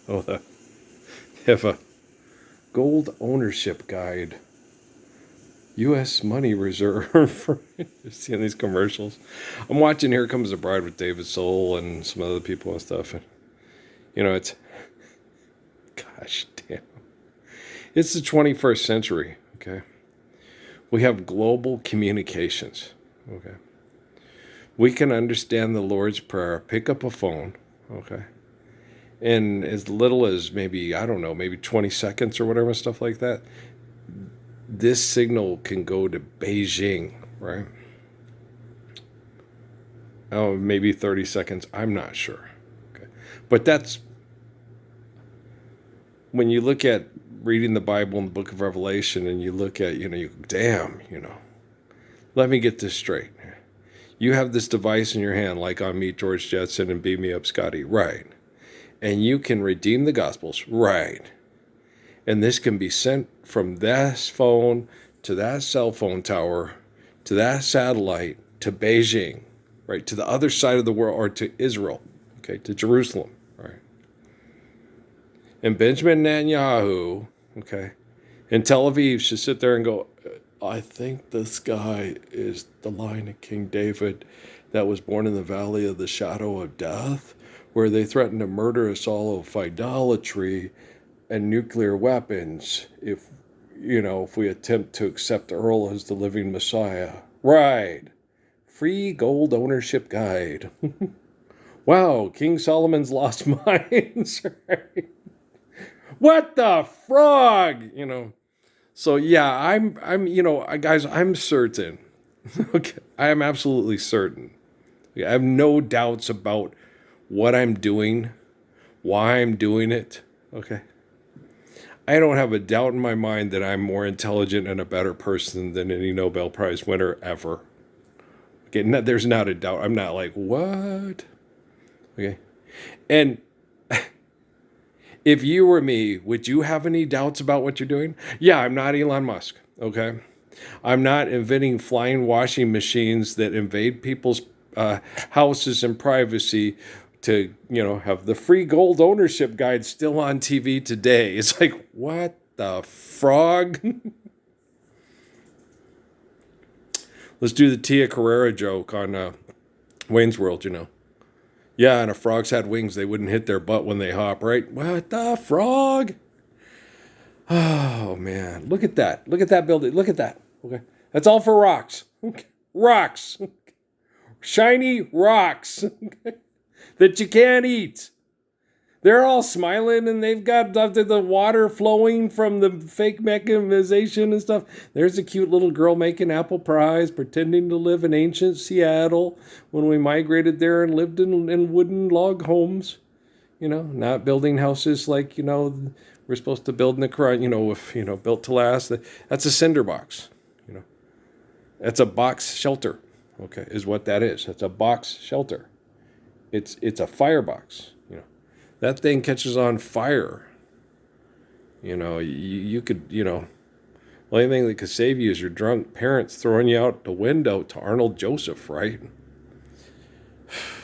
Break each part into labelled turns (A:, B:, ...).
A: Oh, they have a gold ownership guide. U.S. money reserve. Seeing these commercials. I'm watching Here Comes the Bride with David Soul and some other people and stuff. And, it's, gosh damn. It's the 21st century, okay? We have global communications, okay? We can understand the Lord's Prayer, pick up a phone, okay? In as little as maybe, I don't know, maybe 20 seconds or whatever, stuff like that. This signal can go to Beijing, right? Oh, maybe 30 seconds. I'm not sure. Okay. But that's when you look at reading the Bible in the book of Revelation and you look at, damn, let me get this straight. You have this device in your hand, like on Meet George Jetson and Beam Me Up Scotty, right? And you can redeem the Gospels, right? And this can be sent from this phone to that cell phone tower to that satellite to Beijing, right? To the other side of the world, or to Israel, okay, to Jerusalem, right? And Benjamin Netanyahu, okay, in Tel Aviv should sit there and go, I think this guy is the line of King David that was born in the valley of the shadow of death, where they threatened to murder us all of idolatry and nuclear weapons if we attempt to accept Earl as the living Messiah. Right. Free gold ownership guide. Wow, King Solomon's lost mines. Right? What the frog? So yeah, guys, I'm certain. Okay, I am absolutely certain. I have no doubts about what I'm doing, why I'm doing it. Okay. I don't have a doubt in my mind that I'm more intelligent and a better person than any Nobel Prize winner ever. Okay, there's not a doubt. I'm not like, what? Okay. And if you were me, would you have any doubts about what you're doing? Yeah, I'm not Elon Musk, okay? I'm not inventing flying washing machines that invade people's houses and privacy to, have the free gold ownership guide still on TV today. It's like, what the frog? Let's do the Tia Carrera joke on Wayne's World, Yeah, and if frogs had wings, they wouldn't hit their butt when they hop, right? What the frog? Oh, man. Look at that. Look at that building. Look at that. Okay. That's all for rocks. Okay. Rocks. Shiny rocks that you can't eat. They're all smiling and they've got the water flowing from the fake mechanization and stuff. There's a cute little girl making apple pies, pretending to live in ancient Seattle when we migrated there and lived in wooden log homes. Not building houses like, we're supposed to build in the current, built to last. That's a cinder box. That's a box shelter. Okay, is what that is. That's a box shelter. It's a firebox. That thing catches on fire. You could, the only thing that could save you is your drunk parents throwing you out the window to Arnold Joseph, right?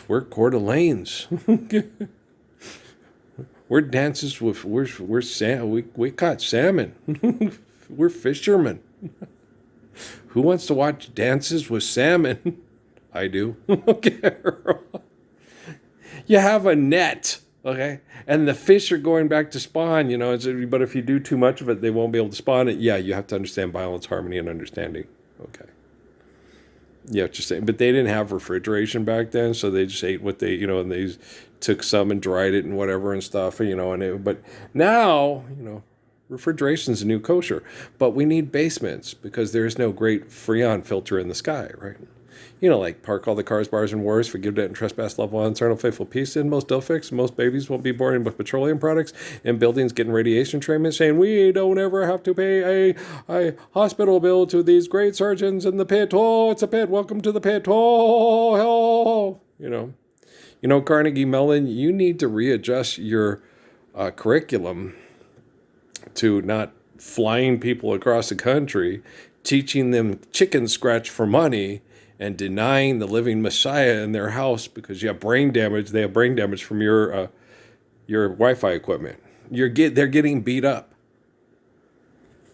A: We're Coeur d'Alene's. We're dances with, we caught salmon. We're fishermen. Who wants to watch dances with salmon? I do. Okay. You have a net, okay? And the fish are going back to spawn, but if you do too much of it, they won't be able to spawn it. Yeah, you have to understand balance, harmony, and understanding. Okay. Yeah, just saying. But they didn't have refrigeration back then, so they just ate what they, and they took some and dried it and whatever and stuff, but now, refrigeration's a new kosher. But we need basements because there's no great Freon filter in the sky, right? Like park all the cars, bars, and wars, forgive debt and trespass, love one, eternal faithful peace, and most still fix. Most babies won't be born with petroleum products, and buildings getting radiation treatment, saying we don't ever have to pay a hospital bill to these great surgeons in the pit. Oh, it's a pit. Welcome to the pit. Oh, hell. Carnegie Mellon, you need to readjust your curriculum to not flying people across the country, teaching them chicken scratch for money, and denying the living Messiah in their house because you have brain damage. They have brain damage from your your Wi-Fi equipment. They're getting beat up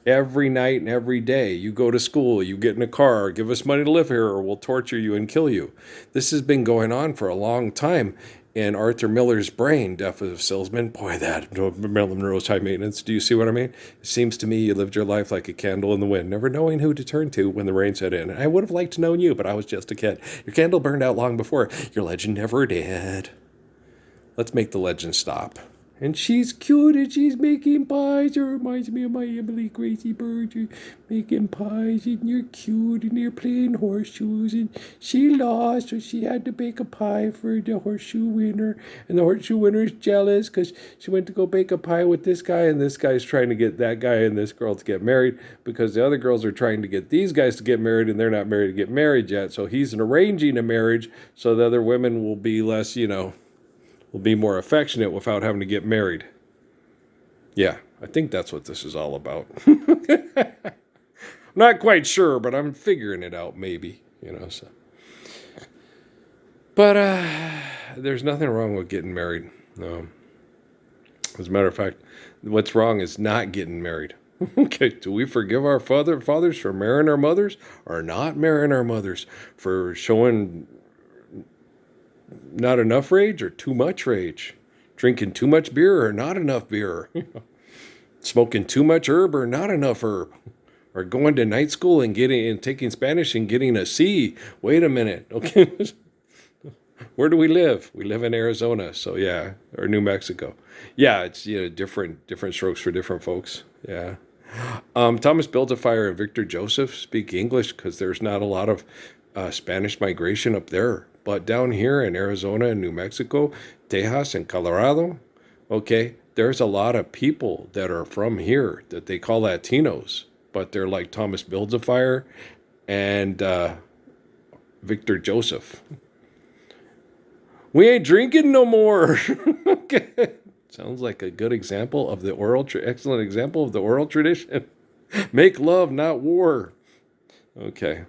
A: every night and every day. You go to school, you get in a car, give us money to live here, or we'll torture you and kill you. This has been going on for a long time. In Arthur Miller's brain, Death of a Salesman, boy, that Marilyn Monroe's high maintenance. Do you see what I mean? It seems to me you lived your life like a candle in the wind, never knowing who to turn to when the rain set in. I would have liked to know you, but I was just a kid. Your candle burned out long before. Your legend never did. Let's make the legend stop. And she's cute and she's making pies. It reminds me of my Emily Gracie Bird. You're making pies and you're cute and you're playing horseshoes. And she lost, so she had to bake a pie for the horseshoe winner. And the horseshoe winner's jealous because she went to go bake a pie with this guy. And this guy's trying to get that guy and this girl to get married because the other girls are trying to get these guys to get married and they're not married to get married yet. So he's arranging a marriage so the other women will be less, will be more affectionate without having to get married. Yeah, I think that's what this is all about. I'm not quite sure, but I'm figuring it out, maybe, so. But there's nothing wrong with getting married. No. As a matter of fact, what's wrong is not getting married. Okay, do we forgive our fathers for marrying our mothers or not marrying our mothers, for showing not enough rage or too much rage, drinking too much beer or not enough beer, smoking too much herb or not enough herb, or going to night school and taking Spanish and getting a C? Wait a minute, okay. Where do we live? We live in Arizona, so yeah, or New Mexico. Yeah, it's different strokes for different folks. Yeah. Thomas Build-A-Fire and Victor Joseph speak English because there's not a lot of Spanish migration up there. But down here in Arizona and New Mexico, Texas and Colorado, okay, there's a lot of people that are from here that they call Latinos, but they're like Thomas Build-A-Fire and Victor Joseph. We ain't drinking no more. Okay. Sounds like a good example of the excellent example of the oral tradition. Make love, not war. Okay.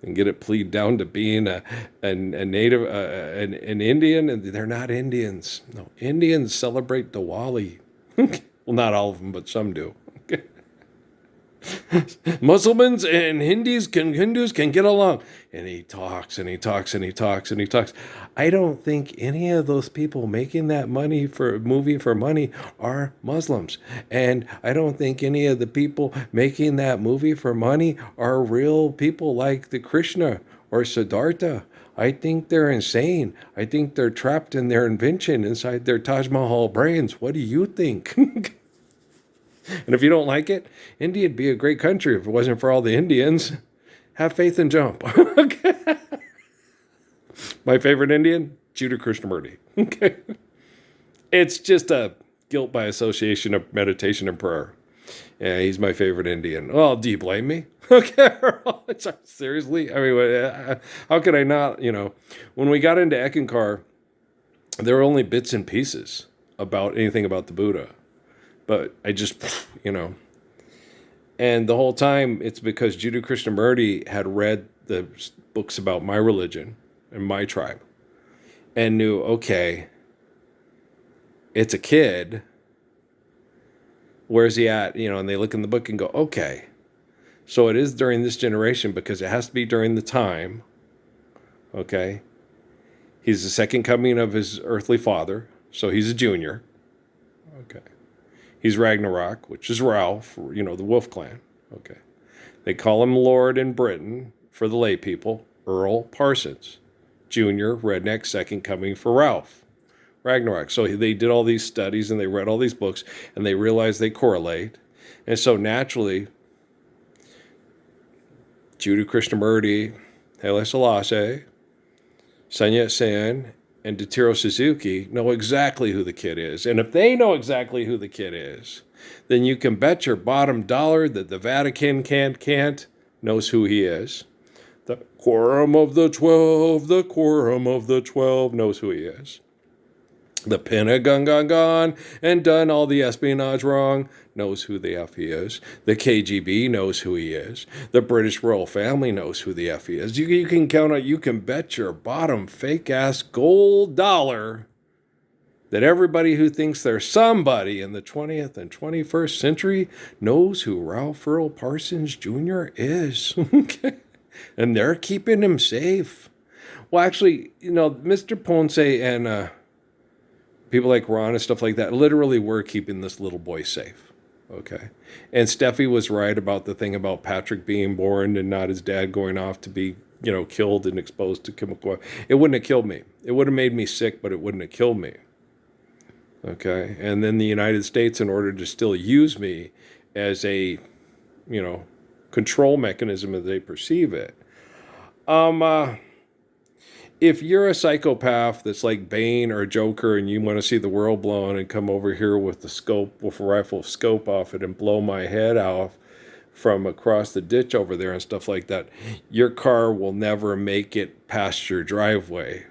A: And get it plead down to being a native, an Indian, and they're not Indians. No, Indians celebrate Diwali. Well, not all of them, but some do. Okay. Muslims and Hindus can get along. And he talks and he talks and he talks and he talks. I don't think any of those people making that movie for money are Muslims. And I don't think any of the people making that movie for money are real people like the Krishna or Siddhartha. I think they're insane. I think they're trapped in their invention inside their Taj Mahal brains. What do you think? And if you don't like it, India'd be a great country if it wasn't for all the Indians. Have faith and jump. Okay. My favorite Indian, Judah Krishnamurti. Okay. It's just a guilt by association of meditation and prayer. Yeah, he's my favorite Indian. Well, do you blame me? Okay. Seriously? I mean, how could I not, when we got into Ekankar, there were only bits and pieces about anything about the Buddha. But I just, and the whole time it's because Judah Krishnamurti had read the books about my religion and my tribe and knew, okay, it's a kid. Where's he at? And they look in the book and go, okay, so it is during this generation because it has to be during the time. Okay. He's the second coming of his earthly father. So he's a junior. Okay. He's Ragnarok, which is Ralph, the Wolf Clan. Okay. They call him Lord in Britain for the lay people, Earl Parsons. Junior, redneck, second coming for Ralph. Ragnarok. So they did all these studies and they read all these books and they realized they correlate. And so naturally, Judah Krishnamurti, Haile Selassie, Sun Yat-sen, and Totiro Suzuki know exactly who the kid is. And if they know exactly who the kid is, then you can bet your bottom dollar that the Vatican can't knows who he is. The Quorum of the 12 knows who he is. The Pentagon gone and done all the espionage wrong knows who the F he is. The KGB knows who he is. The British royal family knows who the F he is. You can count on, you can bet your bottom fake ass gold dollar that everybody who thinks they're somebody in the 20th and 21st century knows who Ralph Earl Parsons Jr. is. And they're keeping him safe. Well, actually, Mr. Ponce and people like Ron and stuff like that literally were keeping this little boy safe. Okay. And Steffi was right about the thing about Patrick being born and not his dad going off to be, killed and exposed to chemical. It wouldn't have killed me. It would have made me sick, but it wouldn't have killed me. Okay. And then the United States, in order to still use me as a, control mechanism as they perceive it. If you're a psychopath that's like Bane or Joker and you want to see the world blown and come over here with a rifle scope off it and blow my head off from across the ditch over there and stuff like that, your car will never make it past your driveway.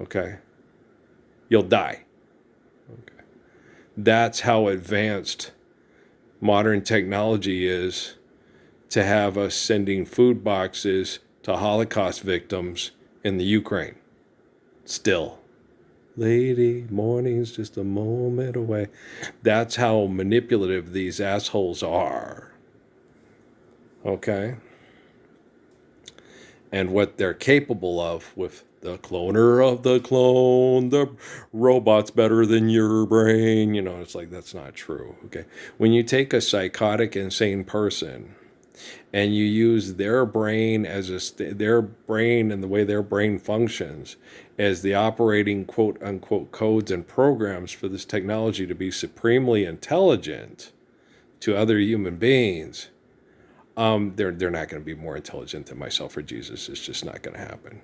A: Okay? You'll die. Okay. That's how advanced modern technology is, to have us sending food boxes to Holocaust victims in the Ukraine. Still. Lady, morning's just a moment away. That's how manipulative these assholes are. Okay? And what they're capable of with the cloner of the clone, the robot's better than your brain. It's like, that's not true. Okay? When you take a psychotic, insane person and you use their brain their brain and the way their brain functions as the operating quote unquote codes and programs for this technology to be supremely intelligent to other human beings, they're not going to be more intelligent than myself or Jesus. It's just not going to happen.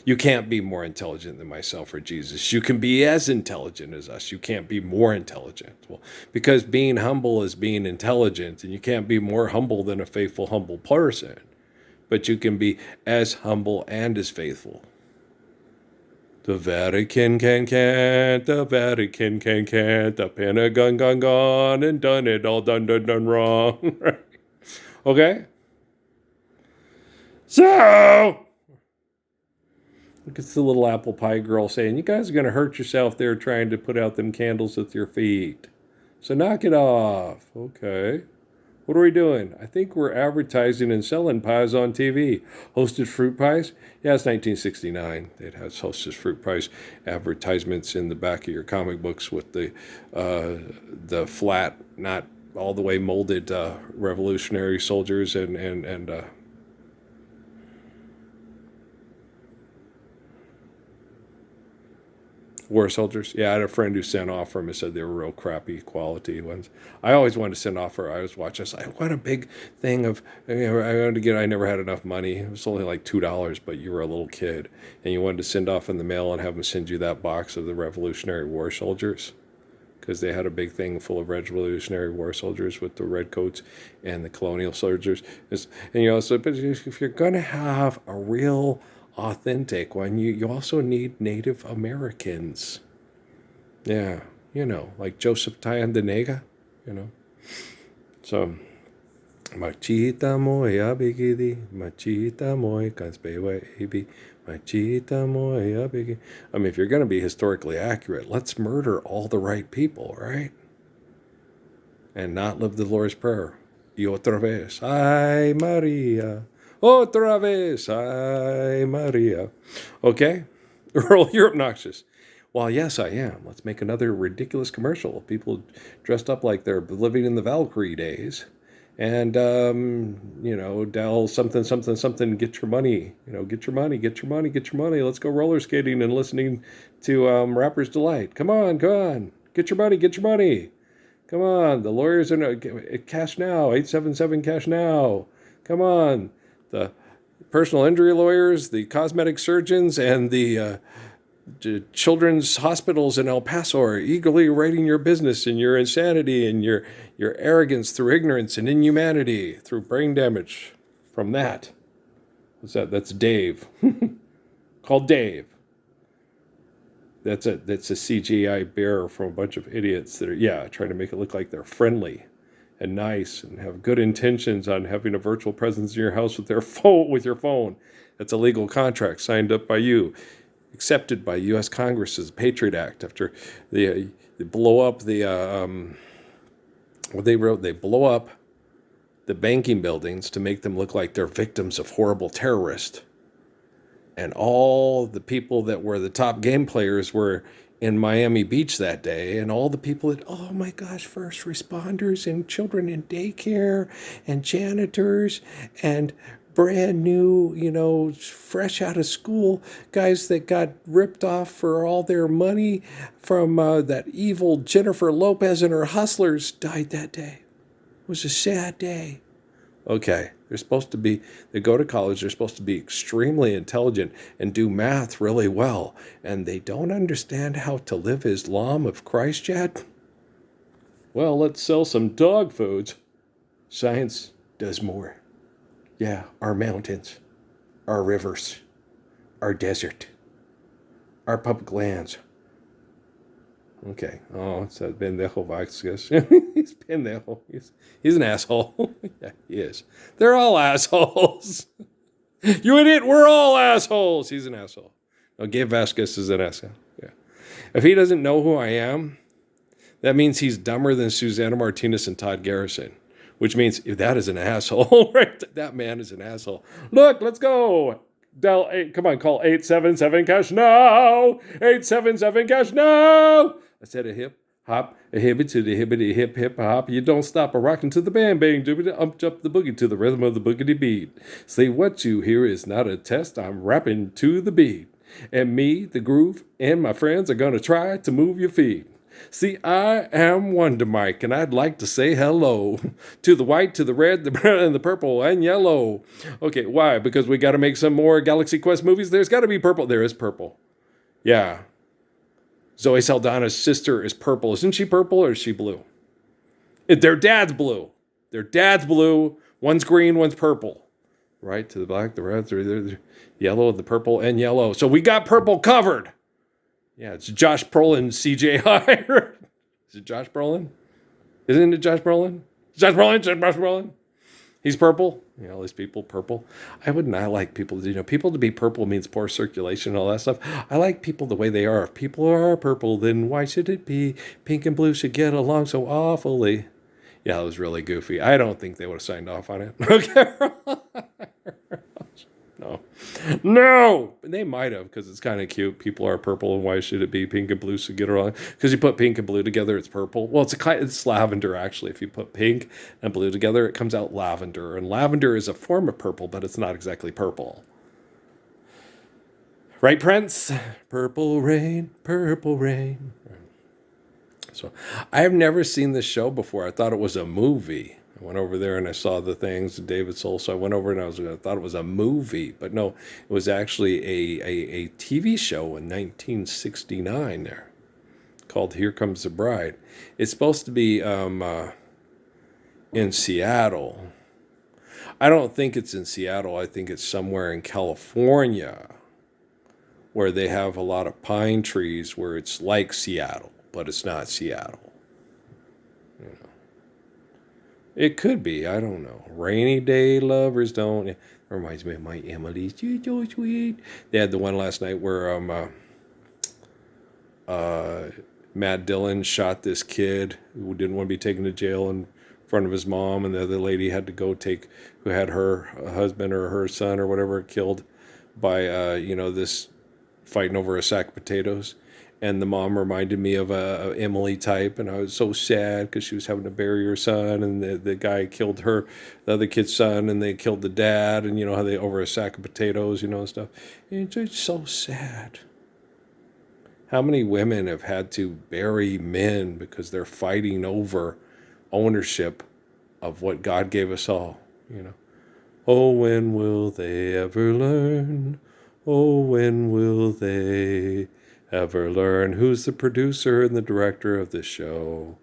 A: You can't be more intelligent than myself or Jesus. You can be as intelligent as us. You can't be more intelligent. Well, because being humble is being intelligent, and you can't be more humble than a faithful, humble person. But you can be as humble and as faithful. The Vatican can't, the Vatican can't, the Pentagon gone, and done it all done wrong. Right? Okay? So, look, it's the little apple pie girl saying, you guys are going to hurt yourself there trying to put out them candles with your feet. So knock it off. Okay. What are we doing? I think we're advertising and selling pies on TV. Hostess fruit pies? Yeah, it's 1969. It has Hostess fruit pies advertisements in the back of your comic books with the flat, not all the way molded revolutionary soldiers and war soldiers. Yeah, I had a friend who sent off for them and said they were real crappy quality ones. I always wanted to send off for. I was watching. I want a big thing of. I wanted to get. I never had enough money. It was only like $2, but you were a little kid and you wanted to send off in the mail and have them send you that box of the Revolutionary War soldiers, because they had a big thing full of Revolutionary War soldiers with the red coats and the colonial soldiers. And so, but if you're gonna have a real authentic one, you also need Native Americans. Yeah, like Joseph Tyandonega, So, machita moya bigidi, machita moy kanspewa ebi, machita moya bigi. I mean, if you're going to be historically accurate, let's murder all the right people, right? And not live the Lord's Prayer. Y otra vez, ay Maria. Otra vez, ay Maria. Okay? Earl, you're obnoxious. Well, yes, I am. Let's make another ridiculous commercial. People dressed up like they're living in the Valkyrie days. And, Dell something, something, something, get your money. Get your money, get your money, get your money. Let's go roller skating and listening to Rapper's Delight. Come on, get your money, get your money. Come on, the lawyers are cash now, 877 cash now. Come on. The personal injury lawyers, the cosmetic surgeons, and the children's hospitals in El Paso are eagerly writing your business and your insanity and your arrogance through ignorance and inhumanity through brain damage from that. What's that? That's Dave. Called Dave. That's a CGI bear from a bunch of idiots that are, trying to make it look like they're friendly and nice and have good intentions on having a virtual presence in your house with your phone. That's a legal contract signed up by you. accepted by U.S. Congress as the Patriot Act after they blow up what they wrote. They blow up the banking buildings to make them look like they're victims of horrible terrorists. And all the people that were the top game players were in Miami Beach that day, and all the people that, oh my gosh, first responders and children in daycare and janitors and brand new, fresh out of school guys that got ripped off for all their money from that evil Jennifer Lopez and her hustlers died that day. It was a sad day. Okay, they go to college, they're supposed to be extremely intelligent and do math really well, and they don't understand how to live Islam of Christ yet? Well, let's sell some dog foods. Science does more. Yeah, our mountains, our rivers, our desert, our public lands. Okay. Oh, it's that pendejo Vasquez. He's pendejo. He's an asshole. Yeah, he is. They're all assholes. You idiot. We're all assholes. He's an asshole. No, Gabe Vasquez is an asshole. Yeah. If he doesn't know who I am, that means he's dumber than Susanna Martinez and Todd Garrison, which means that is an asshole, right? That man is an asshole. Look, let's go. Come on, call 877-CASH now. 877-CASH now. I said a hip hop, a hibbity to the hibbity hip hip hop. You don't stop a rockin' to the bang bang doobity jump the boogie to the rhythm of the boogity beat. Say what you hear is not a test. I'm rapping to the beat, and me, the groove, and my friends are gonna try to move your feet. See, I am Wonder Mike, and I'd like to say hello to the white, to the red, the brown, and the purple, and yellow. Okay, why? Because we got to make some more Galaxy Quest movies? There's got to be purple. There is purple. Yeah. Zoe Saldana's sister is purple. Isn't she purple or is she blue? Their dad's blue. Their dad's blue. One's green, one's purple. Right? To the black, the red, the yellow, the purple, and yellow. So we got purple covered. Yeah, it's Josh Brolin, CJI. Is it Josh Brolin? Isn't it Josh Brolin? Josh Brolin. He's purple. All these people purple. I would not like people, people to be purple means poor circulation and all that stuff. I like people the way they are. If people are purple, then why should it be pink and blue should get along so awfully? Yeah, it was really goofy. I don't think they would have signed off on it. Okay. No, they might have, because it's kind of cute. People are purple, and why should it be pink and blue should get along? Because you put pink and blue together, it's purple. Well, it's lavender, actually. If you put pink and blue together, it comes out lavender. And lavender is a form of purple, but it's not exactly purple. Right, Prince? Purple rain, purple rain. So I have never seen this show before. I thought it was a movie. I went over there and I saw the things, David Soul. So I went over and I thought it was a movie, but no, it was actually a TV show in 1969 there called Here Comes the Bride. It's supposed to be in Seattle. I don't think it's in Seattle. I think it's somewhere in California where they have a lot of pine trees where it's like Seattle, but it's not Seattle. It could be. I don't know. Rainy day lovers don't. It reminds me of my Emily. She's so sweet. They had the one last night where Matt Dillon shot this kid who didn't want to be taken to jail in front of his mom, and the other lady had to go who had her husband or her son or whatever killed by this fighting over a sack of potatoes. And the mom reminded me of a Emily type, and I was so sad because she was having to bury her son, and the guy killed the other kid's son, and they killed the dad, and how they over a sack of potatoes, and stuff. And it's so sad. How many women have had to bury men because they're fighting over ownership of what God gave us all, Oh, when will they ever learn? Oh, when will they ever learn who's the producer and the director of this show?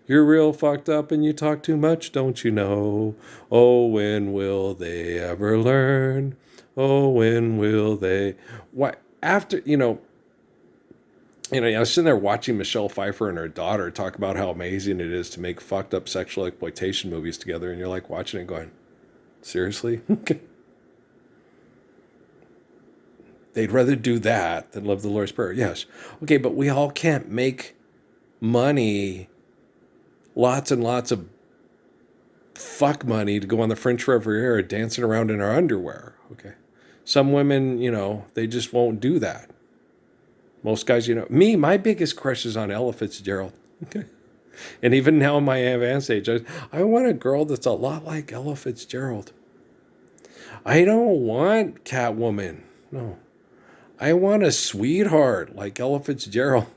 A: You're real fucked up and you talk too much, don't you know? Oh, when will they ever learn? Oh, when will they? Why? After, I was sitting there watching Michelle Pfeiffer and her daughter talk about how amazing it is to make fucked up sexual exploitation movies together, and you're like watching it going, seriously? They'd rather do that than live the Lord's Prayer. Yes. Okay, but we all can't make money, lots and lots of fuck money to go on the French Riviera dancing around in our underwear. Okay. Some women, they just won't do that. Most guys, my biggest crush is on Ella Fitzgerald. Okay. And even now in my advanced age, I want a girl that's a lot like Ella Fitzgerald. I don't want Catwoman. No. I want a sweetheart like Ella Fitzgerald.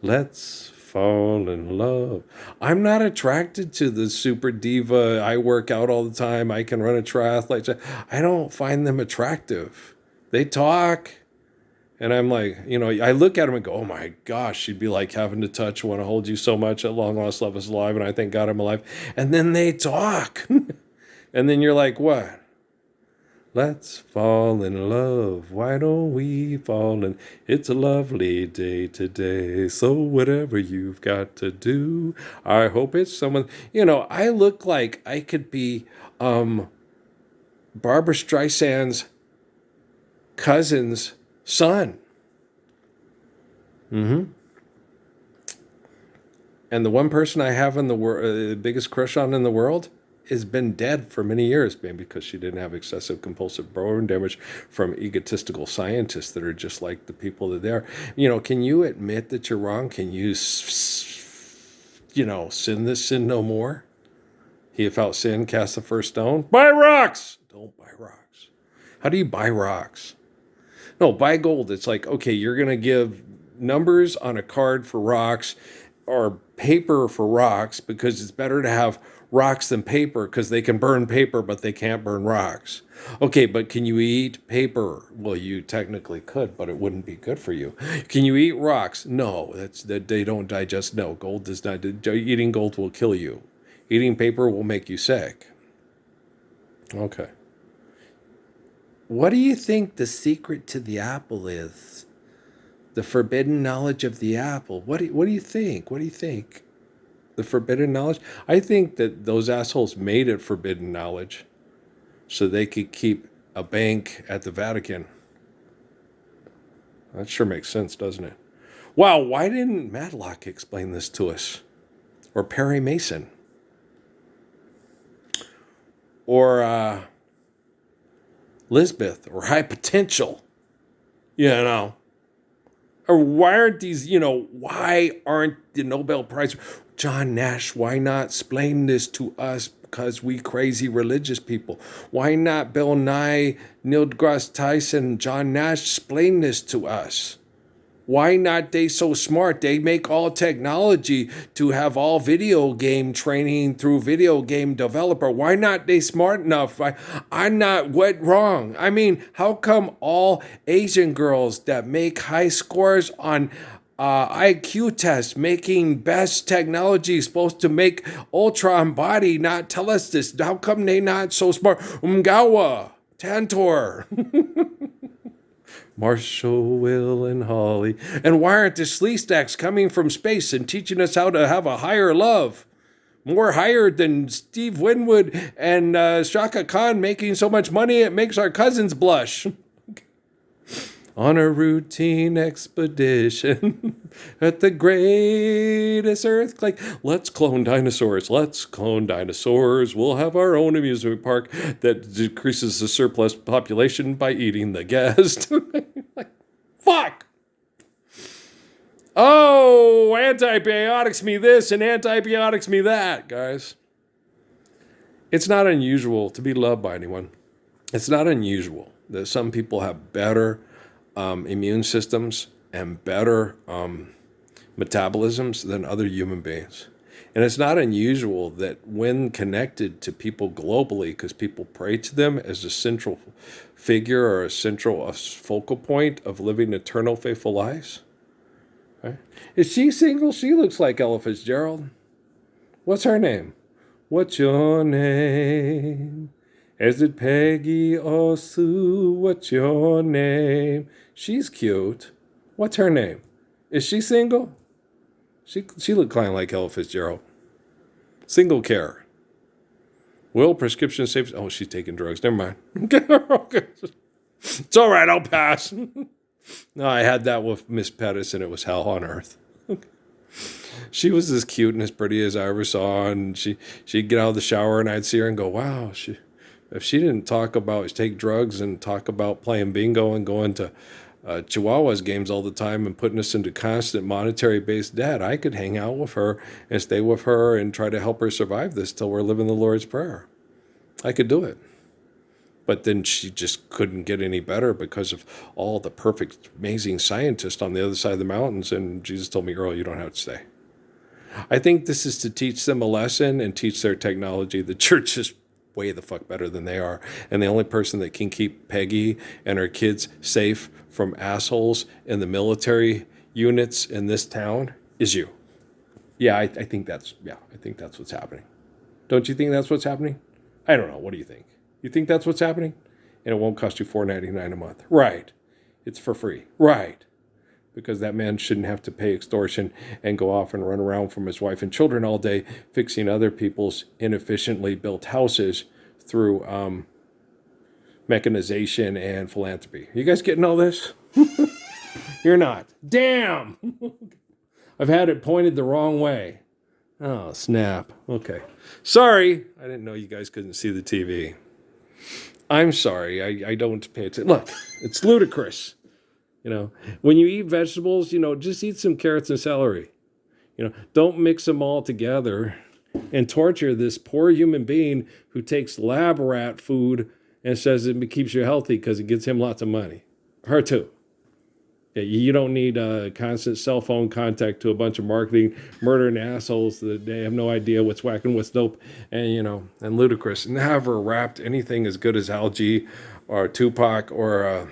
A: Let's fall in love. I'm not attracted to the super diva. I work out all the time. I can run a triathlon. I don't find them attractive. They talk. And I'm like, I look at them and go, oh my gosh, she'd be like having to touch, want to hold you so much. At long last, love is alive. And I thank God I'm alive. And then they talk. And then you're like, what? Let's fall in love. Why don't we fall in? It's a lovely day today. So whatever you've got to do, I hope it's someone. I look like I could be Barbara Streisand's cousin's son. And the one person I have in the world, the biggest crush on in the world, has been dead for many years, maybe because she didn't have excessive compulsive brain damage from egotistical scientists that are just like the people that they're. Can you admit that you're wrong? Can you, sin this, sin no more? He without sin cast the first stone. Buy rocks! Don't buy rocks. How do you buy rocks? No, buy gold. It's like, okay, you're going to give numbers on a card for rocks or paper for rocks because it's better to have rocks than paper because they can burn paper, but they can't burn rocks. Okay, but can you eat paper? Well, you technically could, but it wouldn't be good for you. Can you eat rocks? No, that they don't digest. No, gold does not. Eating gold will kill you. Eating paper will make you sick. Okay. What do you think the secret to the apple is? The forbidden knowledge of the apple. What do you think? What do you think? The forbidden knowledge? I think that those assholes made it forbidden knowledge so they could keep a bank at the Vatican. That sure makes sense, doesn't it? Wow, why didn't Matlock explain this to us? Or Perry Mason? Or Lisbeth? Or High Potential? Or why aren't these, why aren't the Nobel Prize? John Nash, why not explain this to us because we crazy religious people? Why not Bill Nye, Neil deGrasse Tyson, John Nash explain this to us? Why not they so smart? They make all technology to have all video game training through video game developer. Why not they smart enough? I'm not, what wrong? I mean, how come all Asian girls that make high scores on IQ tests, making best technology supposed to make Ultron body, not tell us this? How come they not so smart? Umgawa, Tantor. Marshall, Will, and Holly. And why aren't the Sleestacks coming from space and teaching us how to have a higher love? More higher than Steve Winwood and Shaka Khan making so much money it makes our cousins blush. On a routine expedition at the greatest earthquake. Let's clone dinosaurs. Let's clone dinosaurs. We'll have our own amusement park that decreases the surplus population by eating the guest. Like, fuck. Oh, antibiotics me this and antibiotics me that, guys. It's not unusual to be loved by anyone. It's not unusual that some people have better immune systems and better metabolisms than other human beings. And it's not unusual that when connected to people globally, because people pray to them as a central figure or a focal point of living eternal faithful lives. Right? Is she single? She looks like Ella Fitzgerald. What's her name? What's your name? Is it Peggy or Sue? What's your name? She's cute. What's her name? Is she single? She looked kind of like Ella Fitzgerald. Single care. Will prescription safe? Oh, she's taking drugs. Never mind. It's all right, I'll pass. No, I had that with Miss Pettis, and it was hell on earth. She was as cute and as pretty as I ever saw, and she'd get out of the shower, and I'd see her and go, wow, if she didn't take drugs and talk about playing bingo and going to Chihuahuas games all the time and putting us into constant monetary-based debt, I could hang out with her and stay with her and try to help her survive this till we're living the Lord's Prayer. I could do it. But then she just couldn't get any better because of all the perfect, amazing scientists on the other side of the mountains. And Jesus told me, Earl, you don't have to stay. I think this is to teach them a lesson and teach their technology. The church is way the fuck better than they are. And the only person that can keep Peggy and her kids safe from assholes in the military units in this town is you. Yeah, I think that's what's happening. Don't you think that's what's happening? I don't know. What do you think? You think that's what's happening? And it won't cost you $4.99 a month. Right. It's for free. Right. Because that man shouldn't have to pay extortion and go off and run around from his wife and children all day fixing other people's inefficiently built houses through mechanization and philanthropy. You guys getting all this? You're not. Damn! I've had it pointed the wrong way. Oh, snap. Okay. Sorry. I didn't know you guys couldn't see the TV. I'm sorry. I don't pay attention. Look, it's ludicrous. When you eat vegetables, just eat some carrots and celery. Don't mix them all together and torture this poor human being who takes lab rat food and says it keeps you healthy because it gets him lots of money. Her too. Yeah, you don't need constant cell phone contact to a bunch of marketing murdering assholes that they have no idea what's whack and what's dope and ludicrous. Never rapped anything as good as Al G or Tupac or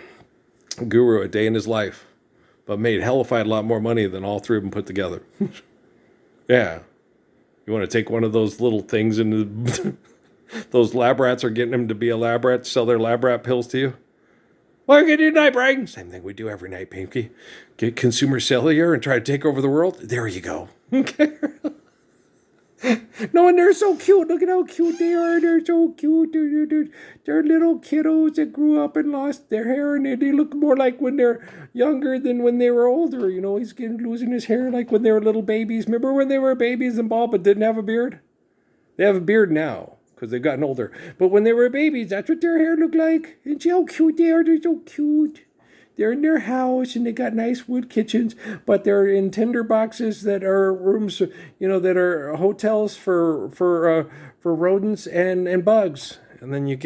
A: Guru a day in his life, but made hellified a lot more money than all three of them put together. Yeah. You want to take one of those little things into those lab rats are getting them to be a lab rat to sell their lab rat pills to you? What are you going to do tonight, Brian? Same thing we do every night, Pinky. Get consumer cellular and try to take over the world. There you go. Okay. No, and they're so cute. Look at how cute they are. They're so cute. They're little kiddos that grew up and lost their hair, and they look more like when they're younger than when they were older. He's losing his hair like when they were little babies. Remember when they were babies and bald but didn't have a beard? They have a beard now because they've gotten older. But when they were babies, that's what their hair looked like. And see how cute they are. They're so cute. They're in their house and they got nice wood kitchens, but they're in tinder boxes that are rooms, that are hotels for rodents and bugs. And then you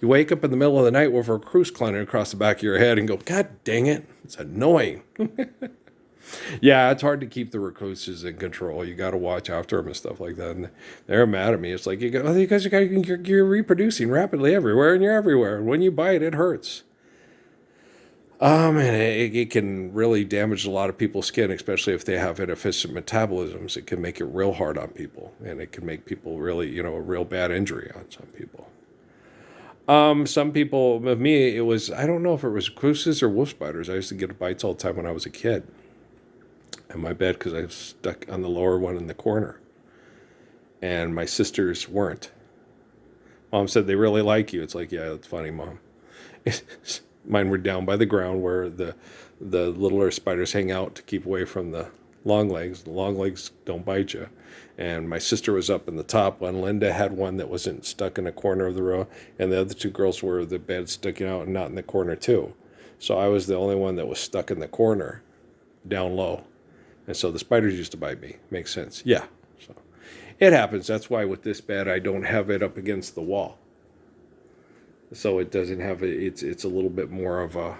A: wake up in the middle of the night with a recluse climbing across the back of your head and go, God dang it, it's annoying. Yeah, it's hard to keep the recluses in control. You got to watch after them and stuff like that. And they're mad at me. It's like, you guys you're reproducing rapidly everywhere, and you're everywhere. And when you bite, it hurts. And it can really damage a lot of people's skin, especially if they have inefficient metabolisms. It can make it real hard on people, and it can make people really, a real bad injury on some people. Some people, with me, it was, I don't know if it was recluses or wolf spiders. I used to get bites all the time when I was a kid in my bed because I was stuck on the lower one in the corner. And my sisters weren't. Mom said, they really like you. It's like, yeah, that's funny, Mom. Mine were down by the ground where the littler spiders hang out to keep away from the long legs. The long legs don't bite you. And my sister was up in the top one. Linda had one that wasn't stuck in a corner of the row. And the other two girls were the bed sticking out and not in the corner too. So I was the only one that was stuck in the corner down low. And so the spiders used to bite me. Makes sense. Yeah. So it happens. That's why with this bed, I don't have it up against the wall. So it doesn't have it's a little bit more of a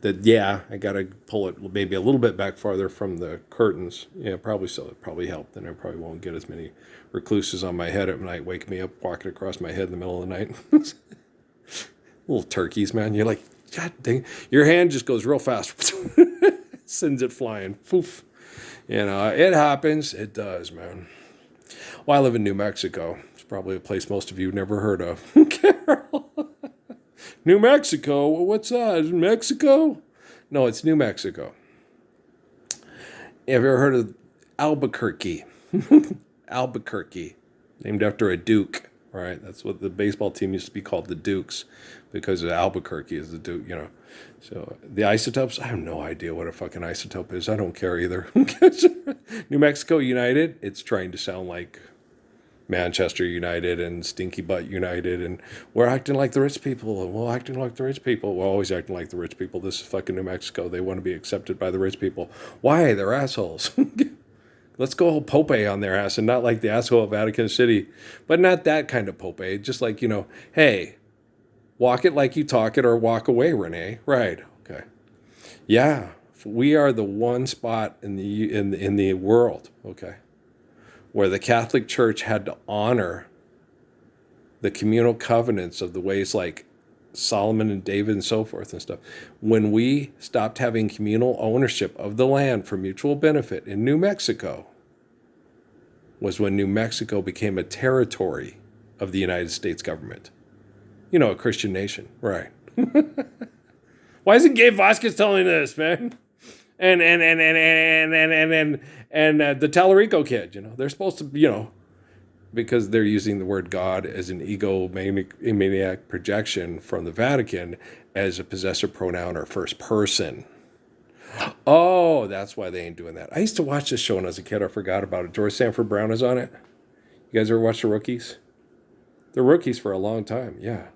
A: I gotta pull it maybe a little bit back farther from the curtains. Yeah, probably so. It probably helped. Then I probably won't get as many recluses on my head at night, waking me up, walking across my head in the middle of the night. Little turkeys, man. You're like, God dang, your hand just goes real fast. Sends it flying. Poof. It happens. It does, man. Well, I live in New Mexico. Probably a place most of you never heard of. Carol. New Mexico? What's that? Is it Mexico? No, it's New Mexico. Have you ever heard of Albuquerque? Albuquerque, named after a duke. right? That's what the baseball team used to be called, the Dukes, because Albuquerque is the Duke, So the isotopes, I have no idea what a fucking isotope is. I don't care either. New Mexico United, it's trying to sound like Manchester United and Stinky Butt United, and we're acting like the rich people, and we're acting like the rich people. We're always acting like the rich people. This is fucking New Mexico. They want to be accepted by the rich people. Why? They're assholes. Let's go all Pope on their ass, and not like the asshole of Vatican City, but not that kind of Pope. Just like, hey, walk it like you talk it, or walk away, Renee. Right? Okay. Yeah, we are the one spot in the world. Okay. Where the Catholic Church had to honor the communal covenants of the ways like Solomon and David and so forth and stuff. When we stopped having communal ownership of the land for mutual benefit in New Mexico was when New Mexico became a territory of the United States government. A Christian nation. Right. Why isn't Gabe Vasquez telling this, man? And the Tallarico kid, they're supposed to, because they're using the word God as an egomaniac projection from the Vatican as a possessive pronoun or first person. Oh, that's why they ain't doing that. I used to watch this show when I was a kid. I forgot about it. George Sanford Brown is on it. You guys ever watch The Rookies? The Rookies for a long time, yeah.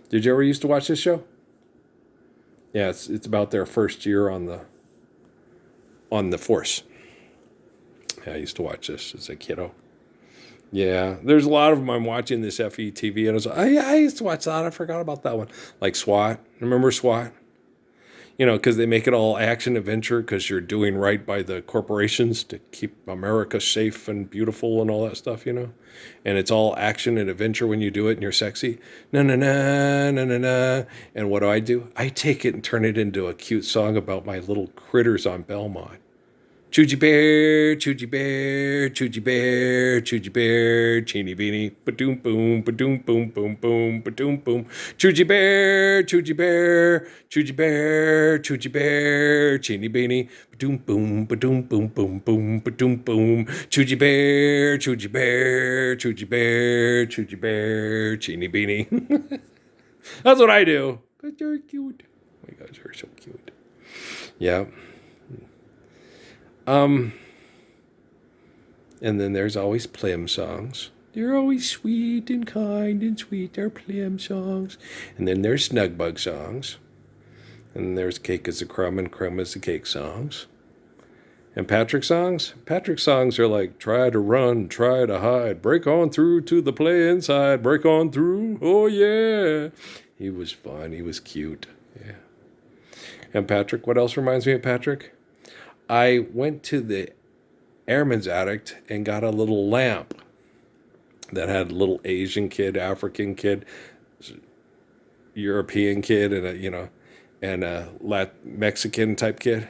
A: Did you ever used to watch this show? Yeah, it's about their first year on the force. Yeah, I used to watch this as a kiddo. Yeah, there's a lot of them. I'm watching this FETV, and I was like, I used to watch that. I forgot about that one. Like SWAT. Remember SWAT? Because they make it all action adventure because you're doing right by the corporations to keep America safe and beautiful and all that stuff, And it's all action and adventure when you do it and you're sexy. Na na na na na na. And what do? I take it and turn it into a cute song about my little critters on Belmont. Choogy bear, choogy bear, choogy bear, choogy bear, cheeny beanie, ba-doom boom, ba-doom boom, boom boom, ba-doom boom. Choogy bear, choogy bear, choogy bear, choogy bear, cheeny beanie, ba-doom boom, ba-doom boom, boom boom, ba-doom boom. Choogy bear, choogy bear, choogy bear, choogy bear, cheeny beanie. That's what I do. But you're cute. Oh my gosh, you're so cute. Yeah. And then there's always Plim songs. They're always sweet and kind and sweet. They're Plim songs. And then there's Snugbug songs. And there's Cake is a Crumb and Crumb is a Cake songs. And Patrick songs? Patrick songs are like, try to run, try to hide, break on through to the play inside, break on through, oh yeah. He was fun, he was cute, yeah. And Patrick, what else reminds me of Patrick? I went to the Airman's Attic and got a little lamp that had a little Asian kid, African kid, European kid, and a Mexican type kid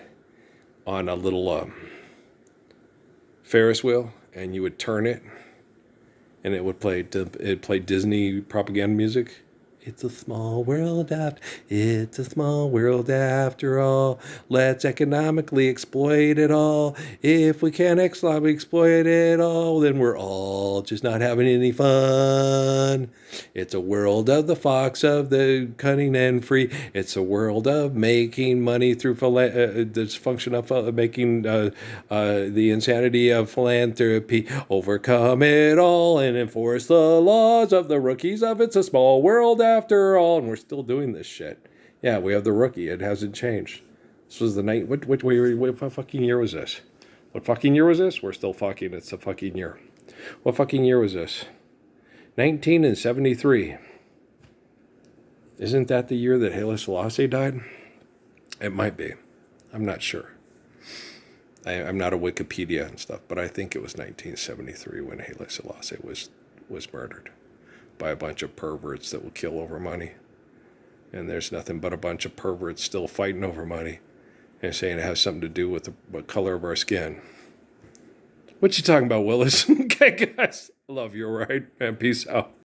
A: on a little Ferris wheel, and you would turn it, and it'd play Disney propaganda music. It's a small world after all. Let's economically exploit it all. If we can't economically exploit it all, then we're all just not having any fun. It's a world of the fox, of the cunning and free. It's a world of making money through this function of making the insanity of philanthropy. Overcome it all and enforce the laws of the rookies of It's a Small World After All. And we're still doing this shit. Yeah, we have the rookie. It hasn't changed. This was the night. What fucking year was this? What fucking year was this? We're still fucking. It's a fucking year. What fucking year was this? 1973. Isn't that the year that Haile Selassie died? It might be. I'm not sure. I'm not a Wikipedia and stuff, but I think it was 1973 when Haile Selassie was murdered by a bunch of perverts that will kill over money. And there's nothing but a bunch of perverts still fighting over money and saying it has something to do with the color of our skin. What you talking about, Willis? Okay, guys. I love you, all right? And peace out.